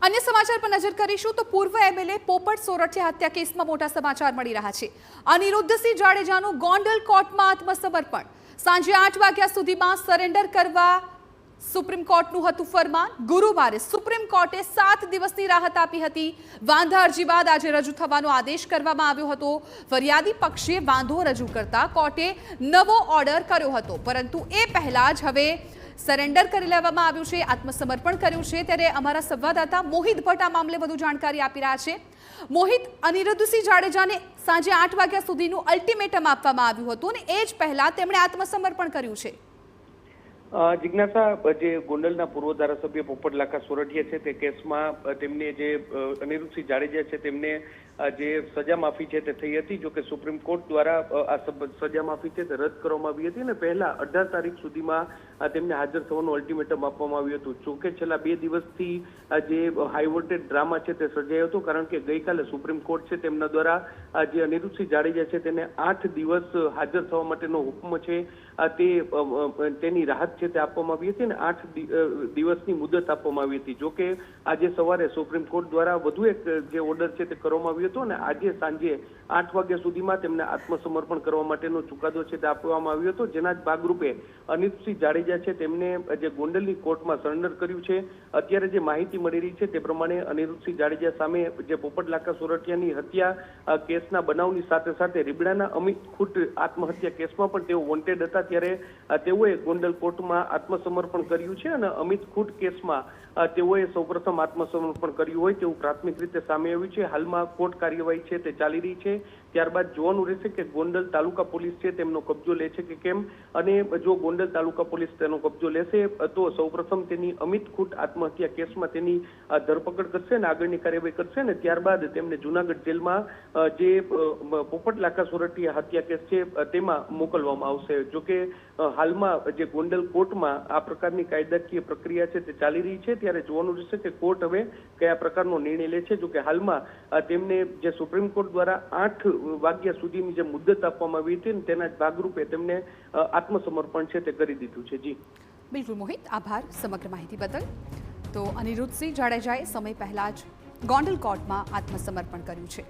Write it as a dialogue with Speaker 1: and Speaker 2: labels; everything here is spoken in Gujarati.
Speaker 1: अन्य समाचार पर नजर करीशुं तो पूर्व एमएलए पोपट सोरठिया हत्या केसमां मोटा समाचार मळी रह्या छे। अनिरुद्धसिंह जाडेजानुं गोंडल कोर्टमां आत्मसमर्पण। सांजे 8 वाग्या सुधीमां सरेन्डर करवा सुप्रीम कोर्टनुं हतुं फरमान। गुरुवारे सुप्रीम कोर्टे 7 दिवसनी राहत आपी हती। वांधा अरजी बाद आज रजू थवानो आदेश करवामां आव्यो हतो। फरियादी पक्षे वांधो रजू करता कोर्टे नवो ऑर्डर कर्यो हतो, परंतु ए पहेला ज हवे सरेन्डर करी लेवामां आव्युं छे, आत्मसमर्पण कर्युं छे। त्यारे अमारा संवाददाता मोहित भट्ट आ मामले વધુ જાણકારી આપી રહ્યા છે। મોહિત, અનિરુદ્ધસિંહ જાડેજાને સાંજે 8 વાગ્યા સુધીનું અલ્ટિમેટમ આપવામાં આવ્યું હતું અને એ જ પહેલા તેમણે આત્મસમર્પણ કર્યું છે।
Speaker 2: जिज्ञासा जे गोंडलना पूर्व धारासभ्य पोपट लाखा सोरठिया छे ते केसमां तेमने जे अनिरुद्धसिंह जाडेजा छे तेमने जे सजा माफी छे ते थई हती। जो के सुप्रीम कोर्ट द्वारा आ सजा माफी छे ते रद करवामां आवी हती ने पहेला 18 तारीख सुधीमां तेमने हाजर थवानुं अल्टिमेटम आपवामां आव्युं हतुं। जो के छेल्ला 2 दिवसथी जे हाई वोल्टेज ड्रामा छे ते सर्जायो हतो, कारण के गईकाले सुप्रीम कोर्ट छे तेमना द्वारा जे अनिरुद्धसिंह जाडेजा छे तेने 8 दिवस हाजर थवा माटेनो हुकम छे तेनी राहत छे ते आपवामां आवी हती ने 8 दिवसनी मुदत आपवामां आवी हती। जो के आजे सवारे सुप्रीम कोर्ट द्वारा वधु एक जे ऑर्डर छे ते करवामां આવ્યો હતો ને આજે સાંજે 8 વાગ્યા સુધીમાં તેમને આત્મસમર્પણ કરવા માટેનો ચુકાદો છે તે આપવામાં આવ્યો હતો, જેના જ ભાગરૂપે અનિરુદ્ધસિંહ જાડેજા છે તેમને જે ગોંડલની કોર્ટમાં સરેન્ડર કર્યું છે। અત્યારે જે માહિતી મળી રહી છે તે પ્રમાણે અનિરુદ્ધસિંહ જાડેજા સામે જે પોપટ લાખા સોરઠિયાની હત્યા કેસના બનાવની સાથે સાથે રીબડાના અમિત ખૂટ આત્મહત્યા કેસમાં પણ તેઓ વોન્ટેડ હતા, ત્યારે તેઓએ ગોંડલ કોર્ટમાં આત્મસમર્પણ કર્યું છે અને અમિત ખૂટ કેસમાં તેઓએ સૌપ્રથમ આત્મસમર્પણ કર્યું હોય તેવું પ્રાથમિક રીતે સામે આવ્યું છે। હાલમાં કોર્ટ કાર્યવાહી છે તે ચાલી રહી છે, ત્યારબાદ જોવાનું રહેશે કે ગોંડલ તાલુકા પોલીસ છે તેમનો કબજો લે છે કે કેમ, અને જો ગોંડલ તાલુકા પોલીસ તેનો કબજો લેશે તો સૌપ્રથમ તેની અમિત ખૂટ આત્મહત્યા કેસમાં તેની ધરપકડ કરશે અને આગળની કાર્યવાહી કરશે અને ત્યારબાદ તેમને જૂનાગઢ જેલમાં જે પોપટ લાખા સોરઠિયા હત્યા કેસ છે તેમાં મોકલવામાં આવશે। જો કે હાલમાં જે ગોંડલ કોર્ટમાં આ પ્રકારની કાયદાકીય પ્રક્રિયા છે તે ચાલી રહી છે, ત્યારે જોવાનું રહેશે કે કોર્ટ હવે કયા પ્રકારનો નિર્ણય લે છે। જો કે હાલમાં તેમને જે સુપ્રીમ કોર્ટ દ્વારા 8 વાગ્યા સુધીની જે મુદ્દત આપવામાં આવી હતી તેના જ ભાગરૂપે તેમને આત્મસમર્પણ છે તે કરી દીધું છે। જી
Speaker 1: બિલકુલ મોહિત, આભાર સમગ્ર માહિતી બદલ। તો અનિરુદ્ધસિંહ જાડેજાએ સમય પહેલા જ ગોંડલ કોર્ટમાં આત્મસમર્પણ કર્યું છે।